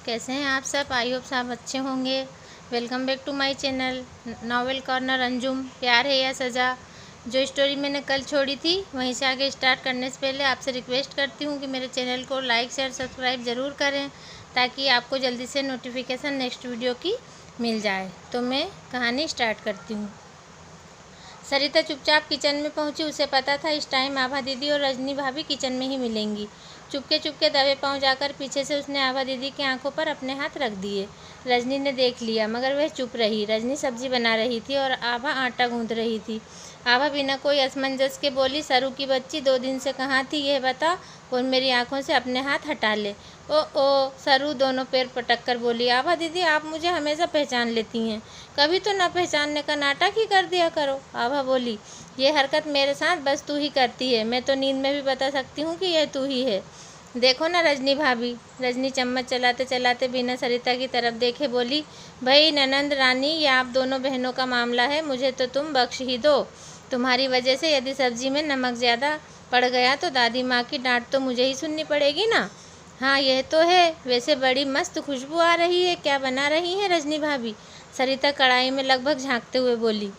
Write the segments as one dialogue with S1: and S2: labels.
S1: कैसे हैं आप सब। आई होप सब अच्छे होंगे। Welcome back to my channel novel corner Anjum. प्यार है या सज़ा। जो स्टोरी मैंने कल छोड़ी थी वहीं से आगे स्टार्ट करने से पहले आपसे रिक्वेस्ट करती हूँ कि मेरे चैनल को लाइक शेयर सब्सक्राइब ज़रूर करें ताकि आपको जल्दी से नोटिफिकेशन नेक्स्ट वीडियो की मिल जाए। तो मैं कहानी स्टार्ट करती हूँ। सरिता चुपचाप किचन में पहुंची। उसे पता था इस टाइम आभा दीदी और रजनी भाभी किचन में ही मिलेंगी। चुपके चुपके दबे पांव जाकर पीछे से उसने आभा दीदी की आंखों पर अपने हाथ रख दिए। रजनी ने देख लिया मगर वह चुप रही। रजनी सब्जी बना रही थी और आभा आटा गूंथ रही थी। आभा बिना कोई असमंजस के बोली, सरू की बच्ची 2 दिन से कहाँ थी यह बता और मेरी आंखों से अपने हाथ हटा ले। ओ सरू दोनों पैर पटक कर बोली, आभा दीदी आप मुझे हमेशा पहचान लेती हैं, कभी तो न पहचानने का नाटक ही कर दिया करो। आभा बोली, ये हरकत मेरे साथ बस तू ही करती है, मैं तो नींद में भी बता सकती हूँ कि यह तू ही है। देखो ना रजनी भाभी। रजनी चम्मच चलाते चलाते बिना सरिता की तरफ देखे बोली, भाई ननंद रानी ये आप दोनों बहनों का मामला है, मुझे तो तुम बख्श ही दो। तुम्हारी वजह से यदि सब्जी में नमक ज़्यादा पड़ गया तो दादी माँ की डांट तो मुझे ही सुननी पड़ेगी ना। हाँ यह तो है। वैसे बड़ी मस्त खुशबू आ रही है, क्या बना रही हैं रजनी भाभी। सरिता कढ़ाई में लगभग झांकते हुए बोली,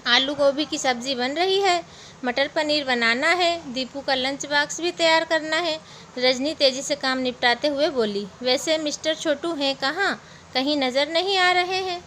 S1: आलू गोभी की सब्जी बन रही है, मटर पनीर बनाना है, दीपू का लंच बॉक्स भी तैयार करना है। रजनी तेजी से काम निपटाते हुए बोली, वैसे मिस्टर छोटू हैं कहाँ, कहीं नज़र नहीं आ रहे हैं।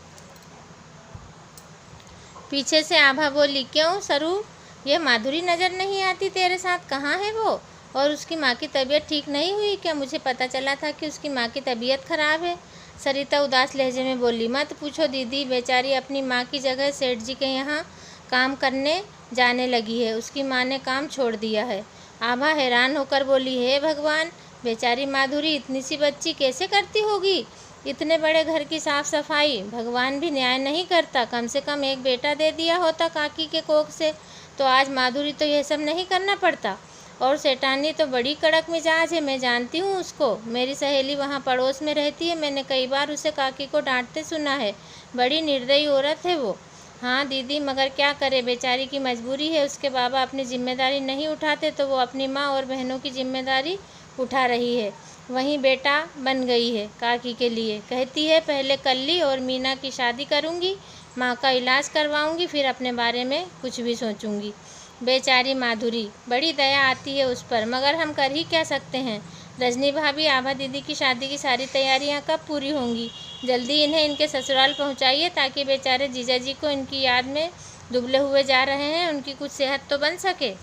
S1: पीछे से आभा बोली, क्यों सरू ये माधुरी नज़र नहीं आती तेरे साथ, कहाँ है वो। और उसकी माँ की तबीयत ठीक नहीं हुई क्या। मुझे पता चला था कि उसकी माँ की तबीयत खराब है। सरिता उदास लहजे में बोली, मत पूछो दीदी, बेचारी अपनी माँ की जगह सेठ जी के यहाँ काम करने जाने लगी है, उसकी माँ ने काम छोड़ दिया है। आभा हैरान होकर बोली, हे भगवान, बेचारी माधुरी इतनी सी बच्ची कैसे करती होगी, इतने बड़े घर की साफ सफाई। भगवान भी न्याय नहीं करता, कम से कम एक बेटा दे दिया होता काकी के कोख से तो आज माधुरी तो यह सब नहीं करना पड़ता। और सेठानी तो बड़ी कड़क मिजाज है, मैं जानती हूँ उसको, मेरी सहेली वहाँ पड़ोस में रहती है, मैंने कई बार उसे काकी को डांटते सुना है, बड़ी निर्दयी औरत है वो। हाँ दीदी मगर क्या करे, बेचारी की मजबूरी है, उसके बाबा अपनी जिम्मेदारी नहीं उठाते तो वो अपनी माँ और बहनों की जिम्मेदारी उठा रही है, वहीं बेटा बन गई है काकी के लिए। कहती है पहले कल्ली और मीना की शादी करूँगी, माँ का इलाज करवाऊँगी, फिर अपने बारे में कुछ भी सोचूँगी। बेचारी माधुरी, बड़ी दया आती है उस पर, मगर हम कर ही क्या सकते हैं। रजनी भाभी, आभा दीदी की शादी की सारी तैयारियां कब पूरी होंगी। जल्दी इन्हें इनके ससुराल पहुंचाइए ताकि बेचारे जीजा जी को इनकी याद में दुबले हुए जा रहे हैं, उनकी कुछ सेहत तो बन सके।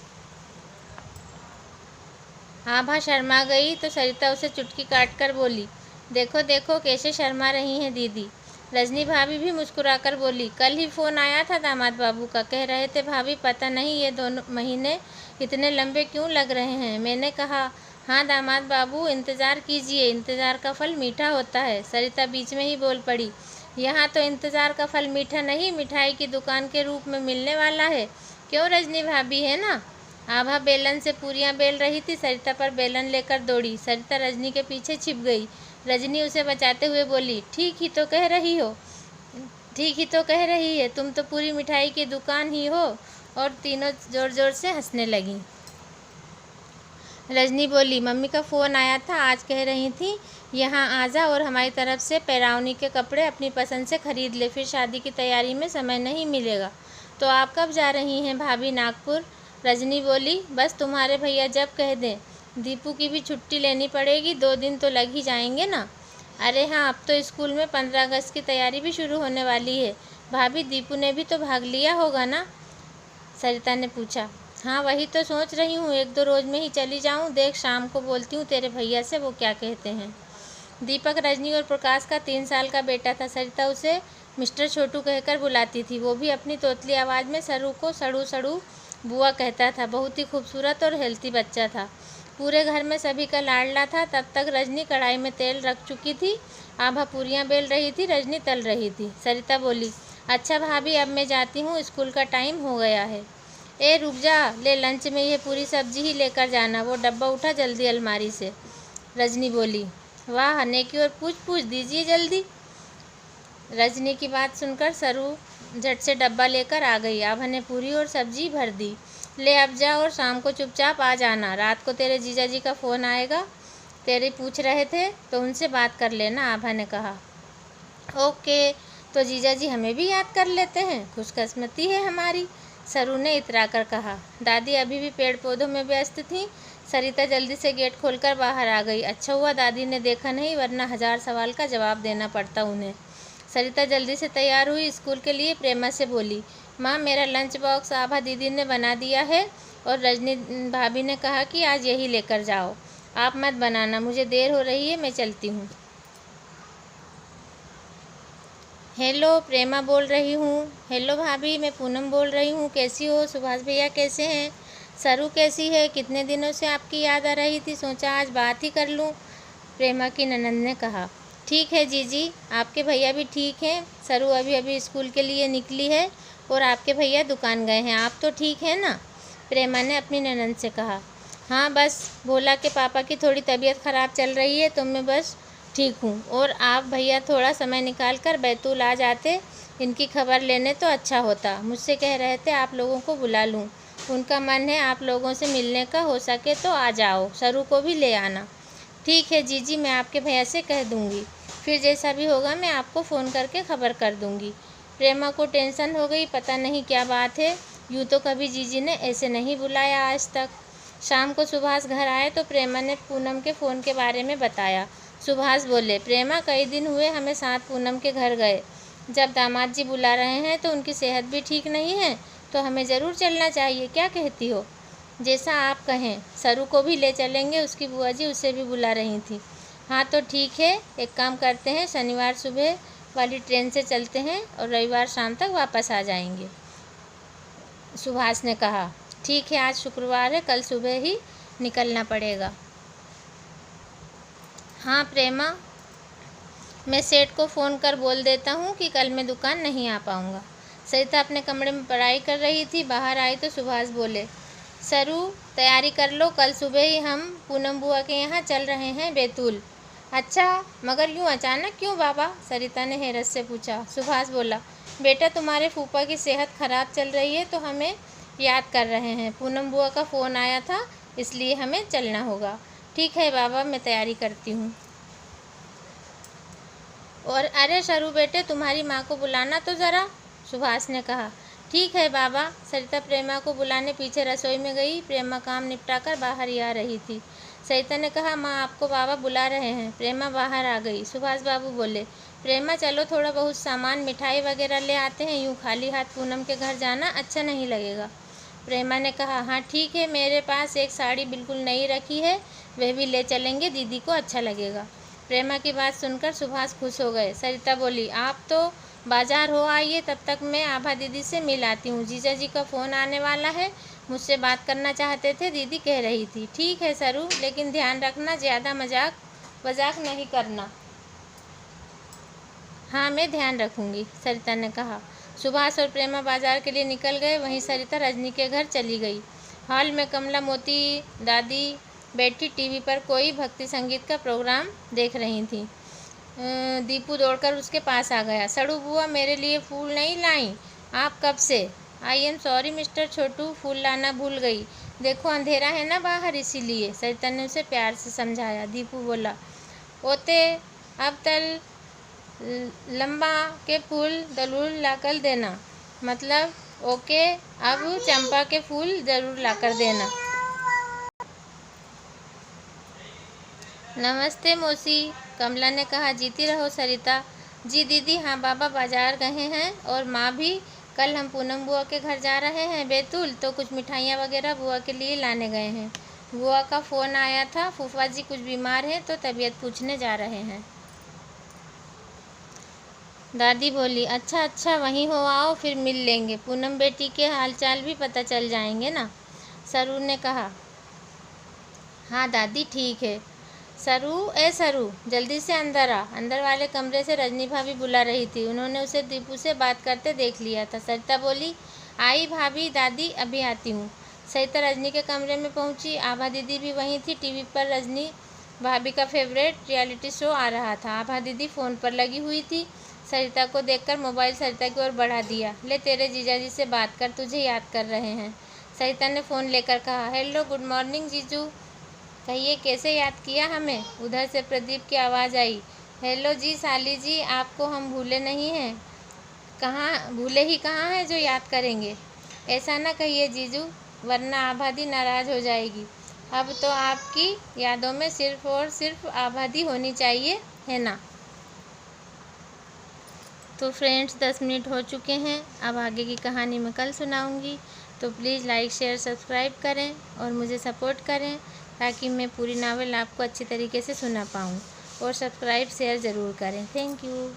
S1: आभा शर्मा गई तो सरिता उसे चुटकी काट कर बोली, देखो देखो कैसे शर्मा रही हैं दीदी। रजनी भाभी भी मुस्कुराकर बोली, कल ही फ़ोन आया था दामाद बाबू का, कह रहे थे भाभी पता नहीं ये 2 महीने इतने लंबे क्यों लग रहे हैं। मैंने कहा हाँ दामाद बाबू इंतज़ार कीजिए, इंतज़ार का फल मीठा होता है। सरिता बीच में ही बोल पड़ी, यहाँ तो इंतज़ार का फल मीठा नहीं, मिठाई की दुकान के रूप में मिलने वाला है, क्यों रजनी भाभी, है ना। आभा बेलन से पूरियाँ बेल रही थी, सरिता पर बेलन लेकर दौड़ी। सरिता रजनी के पीछे छिप गई। रजनी उसे बचाते हुए बोली, ठीक ही तो कह रही हो, ठीक ही तो कह रही है, तुम तो पूरी मिठाई की दुकान ही हो। और तीनों ज़ोर ज़ोर से हंसने लगीं। रजनी बोली, मम्मी का फ़ोन आया था, आज कह रही थी यहाँ आ जा और हमारी तरफ से पैरावनी के कपड़े अपनी पसंद से खरीद ले, फिर शादी की तैयारी में समय नहीं मिलेगा। तो आप कब जा रही हैं भाभी नागपुर। रजनी बोली, बस तुम्हारे भैया जब कह दें। दीपू की भी छुट्टी लेनी पड़ेगी, 2 दिन तो लग ही जाएंगे ना। अरे हाँ, अब तो स्कूल में 15 अगस्त की तैयारी भी शुरू होने वाली है। भाभी दीपू ने भी तो भाग लिया होगा ना, सरिता ने पूछा। हाँ वही तो सोच रही हूँ, 1-2 रोज़ में ही चली जाऊँ। देख शाम को बोलती हूँ तेरे भैया से, वो क्या कहते हैं। दीपक रजनी और प्रकाश का 3 साल का बेटा था। सरिता उसे मिस्टर छोटू कहकर बुलाती थी, वो भी अपनी तोतली आवाज़ में सरू को सड़ू सड़ू बुआ कहता था। बहुत ही खूबसूरत और हेल्थी बच्चा था, पूरे घर में सभी का लाडला था। तब तक रजनी कढ़ाई में तेल रख चुकी थी, आभा पूरियाँ बेल रही थी, रजनी तल रही थी। सरिता बोली, अच्छा भाभी अब मैं जाती हूँ, स्कूल का टाइम हो गया है। ए रुक जा, ले लंच में यह पूरी सब्जी ही लेकर जाना, वो डब्बा उठा जल्दी अलमारी से। रजनी बोली, वाह नेकी और पूछ पूछ दीजिए जल्दी। रजनी की बात सुनकर सरू झट से डब्बा लेकर आ गई। आभा ने पूरी और सब्जी भर दी। ले अब जा और शाम को चुपचाप आ जाना, रात को तेरे जीजा जी का फ़ोन आएगा तेरे पूछ रहे थे तो उनसे बात कर लेना, आभा ने कहा। ओके, तो जीजा जी हमें भी याद कर लेते हैं, खुशकिस्मती है हमारी, सरू ने इतरा कर कहा। दादी अभी भी पेड़ पौधों में व्यस्त थीं। सरिता जल्दी से गेट खोलकर बाहर आ गई। अच्छा हुआ दादी ने देखा नहीं, वरना 1000 सवाल का जवाब देना पड़ता उन्हें। सरिता जल्दी से तैयार हुई स्कूल के लिए। प्रेमा से बोली, माँ मेरा लंच बॉक्स आभा दीदी ने बना दिया है और रजनी भाभी ने कहा कि आज यही लेकर जाओ। आप मत बनाना, मुझे देर हो रही है, मैं चलती हूँ। हेलो, प्रेमा बोल रही हूँ। हेलो भाभी, मैं पूनम बोल रही हूँ। कैसी हो? सुभाष भैया कैसे हैं? सरू कैसी है? कितने दिनों से आपकी याद आ रही थी, सोचा आज बात ही कर लूँ, प्रेमा की ननंद ने कहा। ठीक है जीजी, आपके भैया भी ठीक हैं। सरू अभी अभी स्कूल के लिए निकली है और आपके भैया दुकान गए हैं। आप तो ठीक हैं ना? प्रेमा ने अपनी ननंद से कहा। हाँ, बस भोला के पापा की थोड़ी तबीयत ख़राब चल रही है, तो मैं बस ठीक हूँ। और आप भैया थोड़ा समय निकाल कर बैतूल आ जाते, इनकी खबर लेने तो अच्छा होता। मुझसे कह रहे थे आप लोगों को बुला लूँ, उनका मन है आप लोगों से मिलने का, हो सके तो आ जाओ, सरू को भी ले आना। ठीक है जीजी, मैं आपके भैया से कह दूँगी, फिर जैसा भी होगा मैं आपको फ़ोन करके खबर कर दूँगी। प्रेमा को टेंशन हो गई, पता नहीं क्या बात है, यूँ तो कभी जीजी ने ऐसे नहीं बुलाया आज तक। शाम को सुभाष घर आए तो प्रेमा ने पूनम के फ़ोन के बारे में बताया। सुभाष बोले, प्रेमा कई दिन हुए हमें साथ पूनम के घर गए, जब दामाद जी बुला रहे हैं तो उनकी सेहत भी ठीक नहीं है, तो हमें ज़रूर चलना चाहिए, क्या कहती हो? जैसा आप कहें, सरू को भी ले चलेंगे, उसकी बुआ जी उसे भी बुला रही थी। हाँ तो ठीक है, एक काम करते हैं, शनिवार सुबह वाली ट्रेन से चलते हैं और रविवार शाम तक वापस आ जाएंगे, सुभाष ने कहा। ठीक है, आज शुक्रवार है, कल सुबह ही निकलना पड़ेगा। हाँ प्रेमा, मैं सेठ को फ़ोन कर बोल देता हूँ कि कल मैं दुकान नहीं आ पाऊँगा। सरिता अपने कमरे में पढ़ाई कर रही थी, बाहर आई तो सुभाष बोले, सरू तैयारी कर लो, कल सुबह ही हम पूनम बुआ के यहाँ चल रहे हैं बैतूल। अच्छा, मगर यूँ अचानक क्यों बाबा? सरिता ने हैरत से पूछा। सुभाष बोला, बेटा तुम्हारे फूफा की सेहत खराब चल रही है तो हमें याद कर रहे हैं, पूनम बुआ का फ़ोन आया था, इसलिए हमें चलना होगा। ठीक है बाबा, मैं तैयारी करती हूँ। और अरे सरू बेटे, तुम्हारी माँ को बुलाना तो ज़रा, सुभाष ने कहा। ठीक है बाबा। सरिता प्रेमा को बुलाने पीछे रसोई में गई। प्रेमा काम निपटाकर बाहर ही आ रही थी। सरिता ने कहा, माँ आपको बाबा बुला रहे हैं। प्रेमा बाहर आ गई। सुभाष बाबू बोले, प्रेमा चलो थोड़ा बहुत सामान मिठाई वगैरह ले आते हैं, यूँ खाली हाथ पूनम के घर जाना अच्छा नहीं लगेगा। प्रेमा ने कहा, हाँ ठीक है, मेरे पास एक साड़ी बिल्कुल नई रखी है, वह भी ले चलेंगे, दीदी को अच्छा लगेगा। प्रेमा की बात सुनकर सुभाष खुश हो गए। सरिता बोली, आप तो बाजार हो आइए, तब तक मैं आभा दीदी से मिल आती हूँ, जीजा जी का फ़ोन आने वाला है, मुझसे बात करना चाहते थे, दीदी कह रही थी। ठीक है सरू, लेकिन ध्यान रखना ज़्यादा मजाक नहीं करना। हाँ मैं ध्यान रखूँगी, सरिता ने कहा। सुभाष और प्रेमा बाजार के लिए निकल गए। वहीं सरिता रजनी के घर चली गई। हॉल में कमला मोती दादी बैठी टीवी पर कोई भक्ति संगीत का प्रोग्राम देख रही थी। दीपू दौड़कर उसके पास आ गया। सड़ू बुआ, मेरे लिए फूल नहीं लाई आप कब से? आई एम सॉरी मिस्टर छोटू, फूल लाना भूल गई, देखो अंधेरा है ना बाहर, इसीलिए, सरिता ने उसे प्यार से समझाया। दीपू बोला, ओते अब तल लंबा के फूल जरूर लाकर देना, मतलब ओके, अब चंपा के फूल ज़रूर लाकर देना। नमस्ते मौसी, कमला ने कहा। जीती रहो सरिता। जी दीदी, हाँ बाबा बाजार गए हैं और माँ भी। कल हम पूनम बुआ के घर जा रहे हैं बैतूल, तो कुछ मिठाइयाँ वगैरह बुआ के लिए लाने गए हैं। बुआ का फ़ोन आया था, फूफा जी कुछ बीमार हैं तो तबीयत पूछने जा रहे हैं। दादी बोली, अच्छा अच्छा, वहीं हो आओ, फिर मिल लेंगे, पूनम बेटी के हालचाल भी पता चल जाएंगे ना, सरू ने कहा। हाँ दादी ठीक है। सरू जल्दी से अंदर आ। अंदर वाले कमरे से रजनी भाभी बुला रही थी। उन्होंने उसे दीपू से बात करते देख लिया था। सरिता बोली, आई भाभी, दादी अभी आती हूँ। सरिता रजनी के कमरे में पहुँची। आभा दीदी भी वहीं थी। टीवी पर रजनी भाभी का फेवरेट रियलिटी शो आ रहा था। आभा दीदी फ़ोन पर लगी हुई थी। सरिता को देखकर मोबाइल सरिता की ओर बढ़ा दिया। ले तेरे जीजाजी से बात कर, तुझे याद कर रहे हैं, सरिता ने फ़ोन लेकर कहा। हेलो, गुड मॉर्निंग जीजू। कहिए कैसे याद किया हमें? उधर से प्रदीप की आवाज़ आई। हेलो जी साली जी, आपको हम भूले नहीं हैं। भूले ही कहाँ हैं जो याद करेंगे। ऐसा ना कहिए जीजू, वरना आबादी नाराज़ हो जाएगी। अब तो आपकी यादों में सिर्फ और सिर्फ आबादी होनी चाहिए, है ना। तो फ्रेंड्स 10 मिनट हो चुके हैं। अब आगे की कहानी मैं कल सुनाऊंगी। तो प्लीज़ लाइक शेयर सब्सक्राइब करें और मुझे सपोर्ट करें, ताकि मैं पूरी नावल आपको अच्छी तरीके से सुना पाऊँ। और सब्सक्राइब शेयर ज़रूर करें। Thank you.